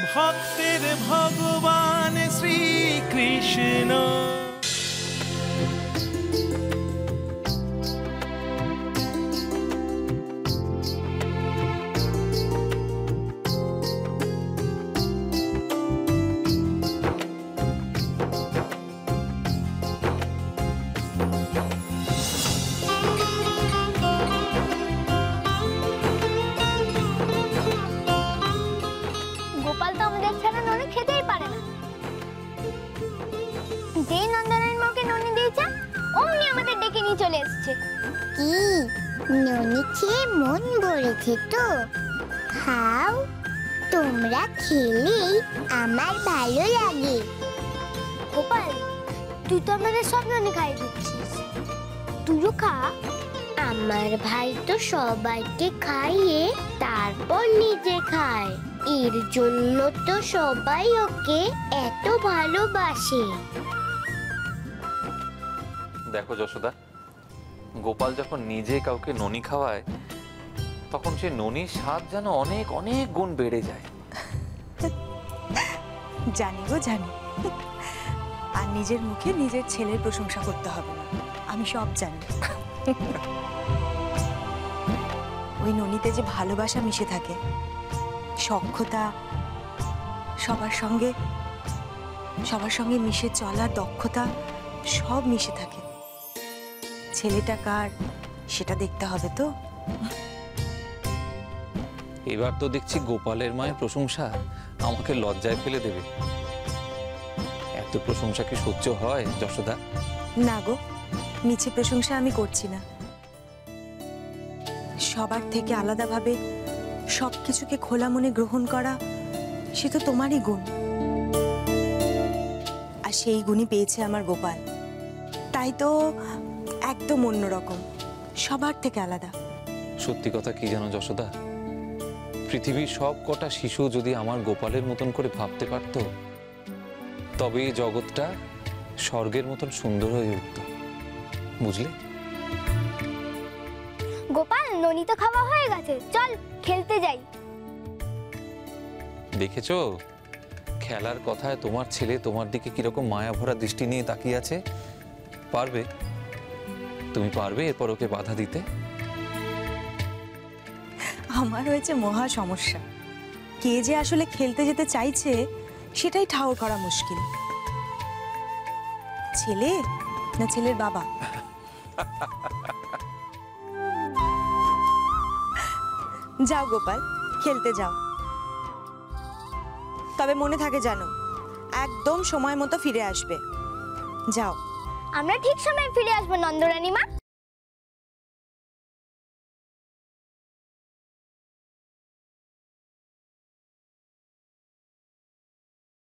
ভক্তের ভগবান শ্রীকৃষ্ণ। গোপাল তো আমাদের ছাড়া ননি খেতেই পারে না। যেই নন্দনের মাকে ননি দিয়েছে অমনি আমাদের ডেকে নিয়ে চলে এসেছে। কি ননি খেয়ে মন ভরেছে তো? খাও, তোমরা খেলেই আমার ভালো লাগে। গোপাল, তুই তো আমাদের সব ননি খাইয়ে দিচ্ছিস, তুইও খা। আমার ভাই তো সবাইকে খাইয়ে তারপর নিজে খায়, এর জন্য তো সবাই ওকে এত ভালোবাসে। দেখো যশোদা, গোপাল যখন নিজে কাউকে ননি খাওয়ায় তখন সে ননির স্বাদ যেন অনেক অনেক গুণ বেড়ে যায়। জানি গো জানি, আর নিজের মুখে নিজের ছেলের প্রশংসা করতে হবে না, আমি সব জানি। ওই ননিতে যে ভালোবাসা মিশে থাকে, সখ্যতা, সবার সঙ্গে মিশে চলার দক্ষতা, সব মিশে থাকে। ছেলেটা কার সেটা দেখতে হবে তো। এবার তো দেখছি গোপালের মায়ের প্রশংসা আমাকে লজ্জায় ফেলে দেবে। এত প্রশংসা কি সহ্য হয় যশোদা? না গো, মিছে প্রশংসা আমি করছি না। সবার থেকে আলাদাভাবে সবকিছুকে খোলা মনে গ্রহণ করা, সে তো তোমারই গুণ। আর সেই গুণই পেয়েছে আমার গোপাল, তাই তো একদম অন্যরকম, সবার থেকে আলাদা। সত্যি কথা কি জানো যশোদা, পৃথিবীর সব কটা শিশু যদি আমার গোপালের মতন করে ভাবতে পারত, তবে এই জগৎটা স্বর্গের মতন সুন্দর হয়ে উঠত, বুঝলে? গোপাল, ননি তো খাওয়া হয়ে গেছে, চল খেলতে যাই। দেখেছো খেলার কথায় তোমার ছেলে তোমার দিকে কিরকম মায়া ভরা দৃষ্টি নিয়ে তাকিয়ে আছে। পারবে, তুমি পারবে এরপর ওকে বাধা দিতে? আমার হয়েছে মহা সমস্যা, কে যে আসলে খেলতে যেতে চাইছে সেটাই ঠাউর করা মুশকিল। ছেলে না ছেলের বাবা? যাও গোপাল, খেলতে যাও, তবে মনে থাকে জানো, একদম সময় মতো ফিরে আসবে। যাও। আমরা ঠিক সময় ফিরে আসবো নন্দরানী মা।